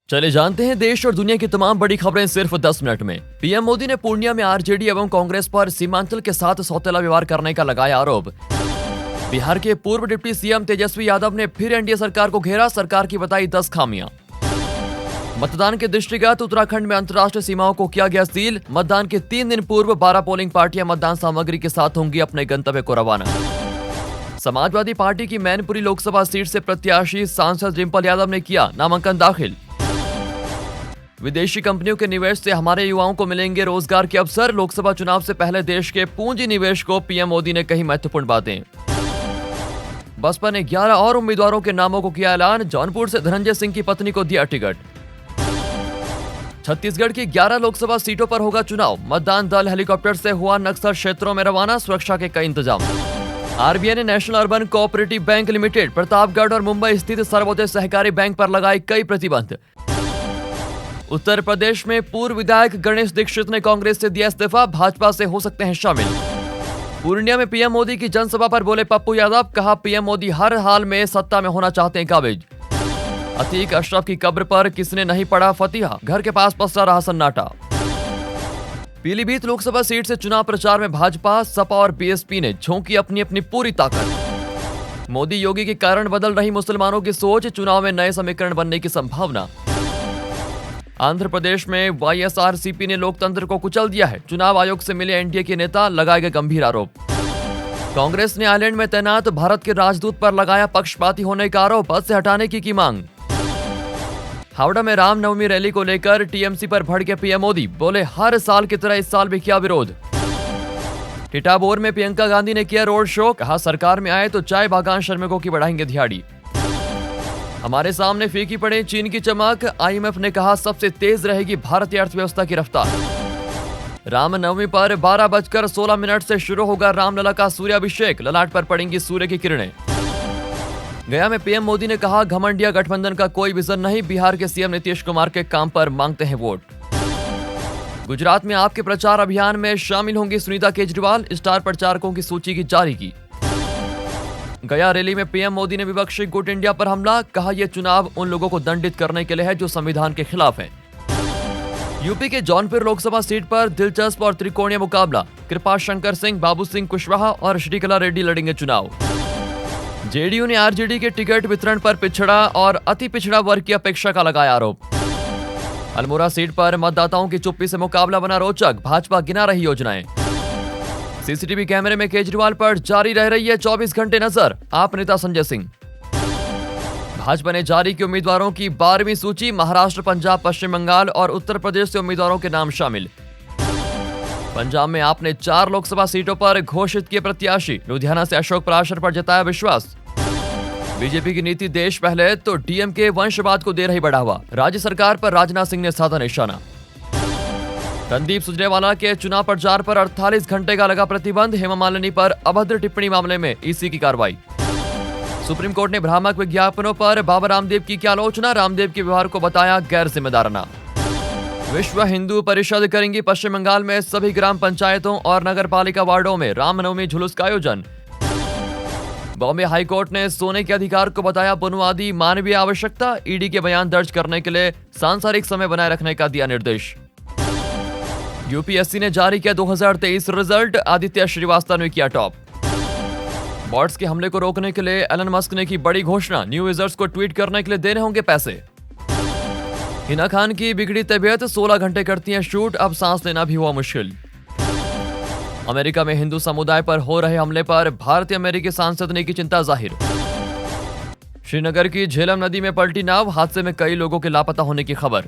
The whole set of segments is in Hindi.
चले जानते हैं देश और दुनिया की तमाम बड़ी खबरें सिर्फ 10 मिनट में। पीएम मोदी ने पूर्णिया में आरजेडी एवं कांग्रेस पर सीमांचल के साथ सौतेला व्यवहार करने का लगाया आरोप। बिहार के पूर्व डिप्टी सीएम तेजस्वी यादव ने फिर एनडीए सरकार को घेरा, सरकार की बताई 10 खामियां। मतदान के दृष्टिगत उत्तराखंड में अंतर्राष्ट्रीय सीमाओं को किया गया सील। मतदान के 3 दिन पूर्व 12 पोलिंग पार्टियां मतदान सामग्री के साथ होंगी अपने गंतव्य को रवाना। समाजवादी पार्टी की मैनपुरी लोकसभा सीट से प्रत्याशी सांसद डिंपल यादव ने किया नामांकन दाखिल। विदेशी कंपनियों के निवेश से हमारे युवाओं को मिलेंगे रोजगार के अवसर। लोकसभा चुनाव से पहले देश के पूंजी निवेश को पीएम मोदी ने कही महत्वपूर्ण बातें। बसपा ने 11 और उम्मीदवारों के नामों को किया ऐलान। जौनपुर से धनंजय सिंह की पत्नी को दिया टिकट। छत्तीसगढ़ की 11 लोकसभा सीटों पर होगा चुनाव। मतदान दल हेलीकॉप्टर से हुआ नक्सल क्षेत्रों में रवाना, सुरक्षा के कई इंतजाम। आरबीआई ने national urban cooperative bank limited, Pratapgarh और मुंबई स्थित सर्वोदय सहकारी बैंक पर लगाए कई प्रतिबंध। उत्तर प्रदेश में पूर्व विधायक गणेश दीक्षित ने कांग्रेस से दिया इस्तीफा, भाजपा से हो सकते हैं शामिल। पूर्णिया में पीएम मोदी की जनसभा पर बोले पप्पू यादव, कहा पीएम मोदी हर हाल में सत्ता में होना चाहते हैं काबिज। अतीक अशरफ की कब्र पर किसने नहीं पढ़ा फतिहा, घर के पास पसरा रहा सन्नाटा। पीलीभीत लोकसभा सीट से चुनाव प्रचार में भाजपा, सपा और बीएसपी ने झोंकी अपनी अपनी पूरी ताकत। मोदी योगी के कारण बदल रही मुसलमानों की सोच, चुनाव में नए समीकरण बनने की संभावना। आंध्र प्रदेश में वाईएसआरसीपी ने लोकतंत्र को कुचल दिया है। चुनाव आयोग से मिले एनडीए के नेता, लगाए गए गंभीर आरोप। कांग्रेस ने आइलैंड में तैनात भारत के राजदूत पर लगाया पक्षपाती होने का आरोप, पद से हटाने की मांग। हावड़ा में रामनवमी रैली को लेकर टीएमसी पर भड़के पीएम मोदी, बोले हर साल की तरह इस साल भी किया विरोध। टिटाबोर में प्रियंका गांधी ने किया रोड शो, कहा सरकार में आए तो चाय बागान श्रमिकों की बढ़ाएंगे दिहाड़ी। हमारे सामने फीकी पड़े चीन की चमक, आईएमएफ ने कहा सबसे तेज रहेगी भारतीय अर्थव्यवस्था की रफ्तार। रामनवमी पर 12:16 से शुरू होगा रामलला का सूर्याभिषेक, ललाट पर पड़ेंगी सूर्य की किरणें। गया में पीएम मोदी ने कहा घमंडिया गठबंधन का कोई विजन नहीं, बिहार के सीएम नीतीश कुमार के काम पर मांगते हैं वोट। गुजरात में आपके प्रचार अभियान में शामिल होंगी सुनीता केजरीवाल, स्टार प्रचारकों की सूची की जारी की। गया रैली में पीएम मोदी ने विपक्षी गुट इंडिया पर हमला, कहा यह चुनाव उन लोगों को दंडित करने के लिए है जो संविधान के खिलाफ हैं। यूपी के जौनपुर लोकसभा सीट पर दिलचस्प और त्रिकोणीय मुकाबला, कृपा शंकर सिंह, बाबू सिंह कुशवाहा और श्रीकला रेड्डी लड़ेंगे चुनाव। जेडीयू ने आरजेडी के टिकट वितरण पर पिछड़ा और अति पिछड़ा वर्ग की अपेक्षा का लगाया आरोप। अल्मोड़ा सीट पर मतदाताओं की चुप्पी से मुकाबला बना रोचक, भाजपा गिना रही योजनाएं। सीसीटीवी कैमरे में केजरीवाल पर जारी रह रही है 24 घंटे नजर, आप नेता संजय सिंह। भाजपा ने जारी की उम्मीदवारों की 12वीं सूची, महाराष्ट्र, पंजाब, पश्चिम बंगाल और उत्तर प्रदेश से उम्मीदवारों के नाम शामिल। पंजाब में आपने 4 लोकसभा सीटों पर घोषित किए प्रत्याशी, लुधियाना से अशोक पराशर पर जताया विश्वास। बीजेपी की नीति देश पहले तो डीएमके वंशवाद को दे रही बढ़ावा, राज्य सरकार पर राजनाथ सिंह ने साधा निशाना। रणदीप सुरजेवाला के चुनाव प्रचार पर 48 घंटे का लगा प्रतिबंध, हेमा मालिनी पर अभद्र टिप्पणी मामले में ईसी की कार्रवाई। सुप्रीम कोर्ट ने भ्रामक विज्ञापनों पर बाबा रामदेव की क्या आलोचना, रामदेव के व्यवहार को बताया गैर जिम्मेदाराना। विश्व हिंदू परिषद करेंगी पश्चिम बंगाल में सभी ग्राम पंचायतों और नगर पालिका वार्डों में रामनवमी जुलूस का आयोजन। बॉम्बे हाईकोर्ट ने सोने के अधिकार को बताया बुनियादी मानवीय आवश्यकता, ईडी के बयान दर्ज करने के लिए सांसारिक समय बनाए रखने का दिया निर्देश। यूपीएससी ने जारी किया 2023 रिजल्ट, आदित्य श्रीवास्तव ने किया टॉप। बॉट्स के हमले को रोकने के लिए एलन मस्क ने की बड़ी घोषणा, न्यू यूजर्स को ट्वीट करने के लिए देने होंगे पैसे। हिना खान की बिगड़ी तबीयत, 16 घंटे करती हैं शूट, अब सांस लेना भी हुआ मुश्किल। अमेरिका में हिंदू समुदाय पर हो रहे हमले पर भारतीय अमेरिकी सांसद ने की चिंता जाहिर। श्रीनगर की झेलम नदी में पलटी नाव, हादसे में कई लोगों के लापता होने की खबर।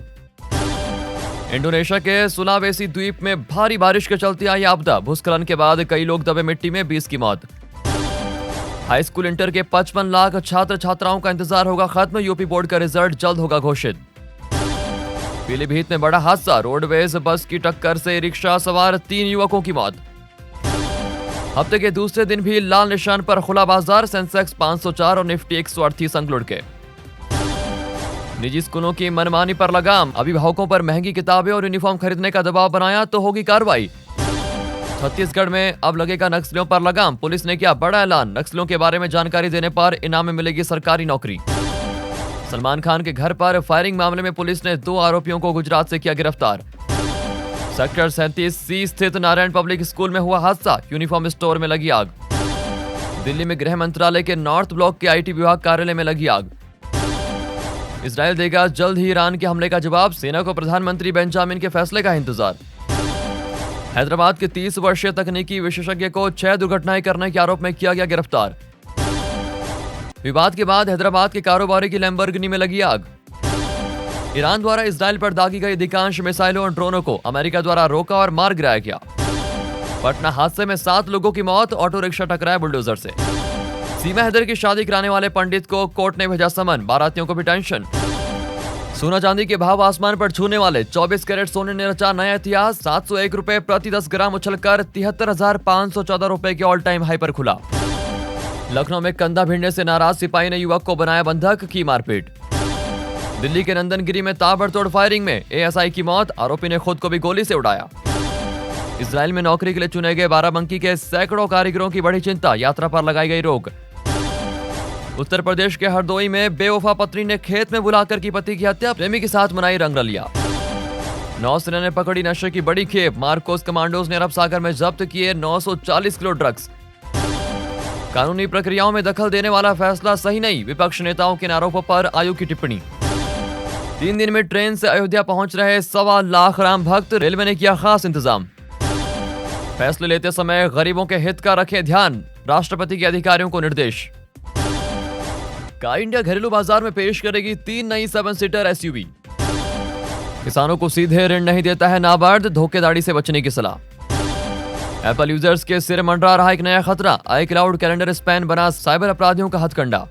इंडोनेशिया के सुलावेसी द्वीप में भारी बारिश के चलते आई आपदा, भूस्खलन के बाद कई लोग दबे मिट्टी में, 20 की मौत। हाई स्कूल इंटर के 55 लाख छात्र छात्राओं का इंतजार होगा खत्म, यूपी बोर्ड का रिजल्ट जल्द होगा घोषित। पीलीभीत में बड़ा हादसा, रोडवेज बस की टक्कर से रिक्शा सवार 3 युवकों की मौत। हफ्ते के दूसरे दिन भी लाल निशान पर खुला बाजार, सेंसेक्स 504 और निफ्टी 138 अंक लुढ़के। निजी स्कूलों की मनमानी पर लगाम, अभिभावकों पर महंगी किताबें और यूनिफॉर्म खरीदने का दबाव बनाया तो होगी कार्रवाई। छत्तीसगढ़ में अब लगेगा नक्सलियों पर लगाम, पुलिस ने किया बड़ा ऐलान, नक्सलियों के बारे में जानकारी देने पर इनाम में मिलेगी सरकारी नौकरी। सलमान खान के घर पर फायरिंग मामले में पुलिस ने 2 आरोपियों को गुजरात से किया गिरफ्तार। सेक्टर 37C स्थित नारायण पब्लिक स्कूल में हुआ हादसा, यूनिफॉर्म स्टोर में लगी आग। दिल्ली में गृह मंत्रालय के नॉर्थ ब्लॉक के IT विभाग कार्यालय में लगी आग। इजराइल देगा जल्द ही ईरान के हमले का जवाब, सेना को प्रधानमंत्री बेंजामिन के फैसले का इंतजार। हैदराबाद के 30 वर्षीय तकनीकी विशेषज्ञ को 6 दुर्घटनाएं करने के आरोप में किया गया गिरफ्तार। विवाद के बाद हैदराबाद के कारोबारी की लैम्बोर्गिनी में लगी आग। ईरान द्वारा इजराइल पर दागी गई अधिकांश मिसाइलों और ड्रोनों को अमेरिका द्वारा रोका और मार गिराया गया। पटना हादसे में 7 लोगों की मौत, ऑटो रिक्शा टकराया बुलडोजर से। सीमा हैदर की शादी कराने वाले पंडित को कोर्ट ने भेजा समन, बारातियों को भी टेंशन। सोना चांदी के भाव आसमान पर छूने वाले, 24 कैरेट सोने ने रचा नया इतिहास, 701 रुपए प्रति 10 ग्राम उछलकर 73,514 रुपए के ऑल टाइम हाई पर खुला। लखनऊ में कंधा भिड़ने से नाराज सिपाही ने युवक को बनाया बंधक, की मारपीट। दिल्ली के नंदनगिरी में ताबड़तोड़ फायरिंग में ASI की मौत, आरोपी ने खुद को भी गोली से उड़ाया। इजराइल में नौकरी के लिए चुने गए बाराबंकी के सैकड़ों कारीगरों की बड़ी चिंता, यात्रा पर लगाई गई रोक। उत्तर प्रदेश के हरदोई में बेवफा पत्नी ने खेत में बुलाकर की पति की हत्या, प्रेमी के साथ मनाई रंगरलिया। नौसेना ने पकड़ी नशे की बड़ी खेप, मार्कोस कमांडोज ने अरब सागर में जब्त किए 940 किलो ड्रग्स। कानूनी प्रक्रियाओं में दखल देने वाला फैसला सही नहीं, विपक्ष नेताओं के आरोपों पर आयोग की टिप्पणी। 3 दिन में ट्रेन से अयोध्या पहुंच रहे 1.25 लाख राम भक्त, रेलवे ने किया खास इंतजाम। फैसले लेते समय गरीबों के हित का रखें ध्यान, राष्ट्रपति के अधिकारियों को निर्देश। कार इंडिया घरेलू बाजार में पेश करेगी 3 नई 7 सीटर SUV। किसानों को सीधे ऋण नहीं देता है नाबार्ड, धोखेधड़ी से बचने की सलाह। एप्पल यूजर्स के सिर मंडरा रहा एक नया खतरा, iCloud कैलेंडर स्पैम बना साइबर अपराधियों का हथकंडा।